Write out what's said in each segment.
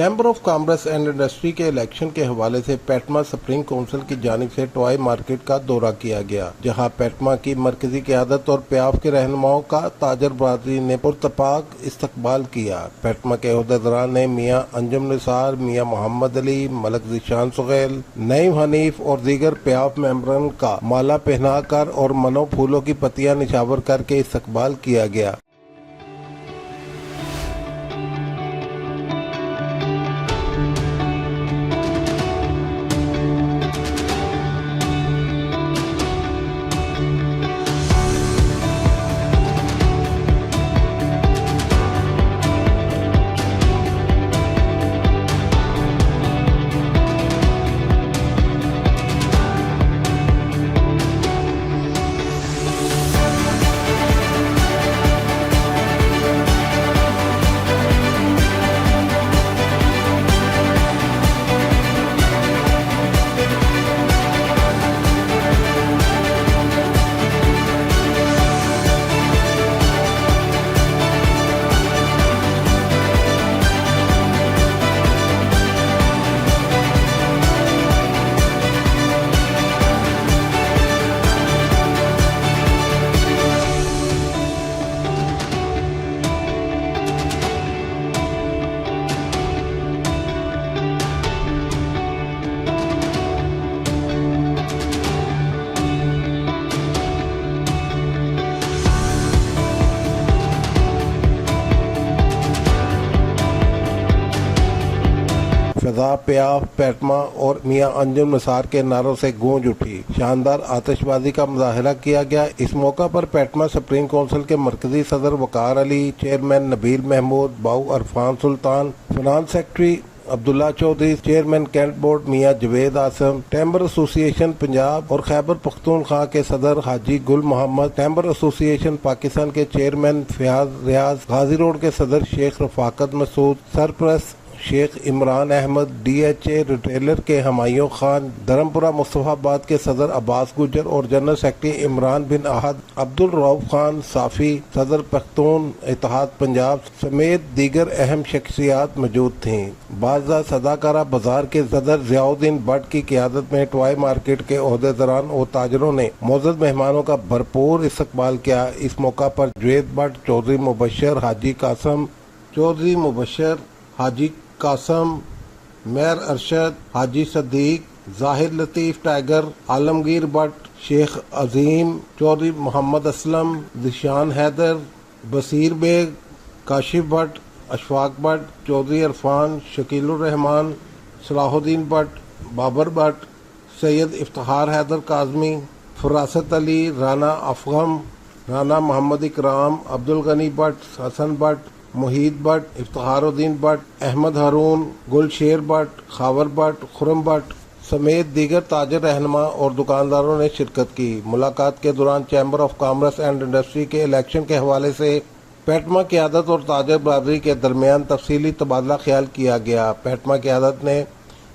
Chamber of commerce and industry کے election کے حوالے سے پیٹما سپریم کونسل کی جانب سے ٹوائے مارکیٹ کا دورہ کیا گیا، جہاں پیٹما کی مرکزی قیادت اور پیاف کے رہنماؤں کا تاجر برادری نے پرتپاک استقبال کیا۔ پیٹما کے عہدیداران نے میاں انجم نثار، میاں محمد علی، ملک ذیشان سغیل، نعیم حنیف اور دیگر پیاف ممبران کا مالا پہنا کر اور منو پھولوں کی پتیاں نچھاور کر کے استقبال کیا گیا۔ فضا پیاف، پیٹما اور میاں انجم نثار کے نعروں سے گونج اٹھی، شاندار آتش بازی کا مظاہرہ کیا گیا۔ اس موقع پر پیٹما سپریم کونسل کے مرکزی صدر وقار علی، چیئرمین نبیل محمود، باؤ عرفان سلطان، فنانس سیکرٹری عبداللہ چودھری، چیئرمین کینٹ بورڈ میاں جوید آسم، ٹیمبر ایسوسی ایشن پنجاب اور خیبر پختونخوا کے صدر حاجی گل محمد، ٹیمبر ایسوسی ایشن پاکستان کے چیئرمین فیاض ریاض، غازی روڈ کے صدر شیخ رفاقت مسعود، سرپرست Sheikh Imran Ahmed, D H A retailer کے ہمایوں خان، دھرمپورہ مصطفیٰ آباد کے صدر عباس گجر اور جنرل سیکرٹری عمران بن احد، عبدالرؤف خان صافی، صدر پختون اتحاد پنجاب سمیت دیگر اہم شخصیات موجود تھیں۔ بازار سدا کارہ بازار کے صدر ضیاء الدین بٹ کی قیادت میں ٹوائے مارکیٹ کے عہدیداران اور تاجروں نے معزز مہمانوں کا بھرپور استقبال کیا۔ اس موقع پر جوید بٹ، چودھری مبشر، حاجی قاسم، میر ارشد، حاجی صدیق، ظاہر لطیف ٹائیگر، عالمگیر بٹ، شیخ عظیم، چودھری محمد اسلم، ذیشان حیدر، بصیر بیگ، کاشف بٹ، اشفاق بٹ، چودھری عرفان، شکیل الرحمان، صلاح الدین بٹ، بابر بٹ، سید افتخار حیدر کاظمی، فراست علی، رانا افغم، رانا محمد اکرام، عبدالغنی بٹ، حسن بٹ، محیط بٹ، افتخار الدین بٹ، احمد ہارون، گل شیر بٹ، خاور بٹ، خرم بٹ سمیت دیگر تاجر، رہنما اور دکانداروں نے شرکت کی۔ ملاقات کے دوران chamber of commerce and industry کے الیکشن کے حوالے سے پیٹما قیادت اور تاجر برادری کے درمیان تفصیلی تبادلہ خیال کیا گیا۔ پیٹما قیادت نے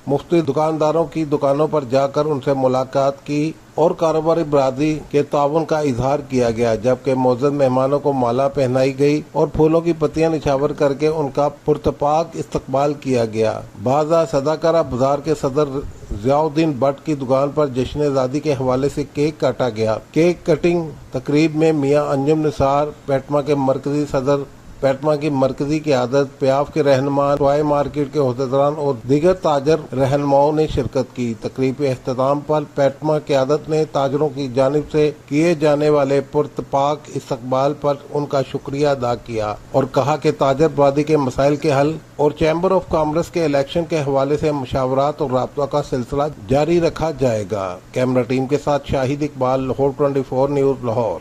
مختلف دکانداروں کی دکانوں پر جا کر ان سے ملاقات کی اور کاروباری برادری کے تعاون کا اظہار کیا گیا، جبکہ معزز مہمانوں کو مالا پہنائی گئی اور پھولوں کی پتیاں نچھاور کر کے ان کا پرتپاک استقبال کیا گیا۔ بازار سدا کارہ بازار کے صدر ضیاء الدین بٹ کی دکان پر جشن آزادی کے حوالے سے کیک کاٹا گیا۔ کیک کٹنگ تقریب میں میاں انجم نثار، پیٹما کے مرکزی صدر، پیٹما کی مرکزی قیادت، پیاف کے رہنما، ٹوائے مارکیٹ کے عہدیداران اور دیگر تاجر، رہنماؤں نے شرکت کی۔ تقریب کے اختتام پر پیٹما قیادت نے تاجروں کی جانب سے کیے جانے والے پرتپاک استقبال پر ان کا شکریہ ادا کیا اور کہا کہ تاجر برادری کے مسائل کے حل اور چیمبر آف کامرس کے الیکشن کے حوالے سے مشاورات اور رابطہ کا سلسلہ جاری رکھا جائے گا۔ کیمرہ ٹیم کے ساتھ شاہد اقبال، لاہور 24 نیوز، لاہور۔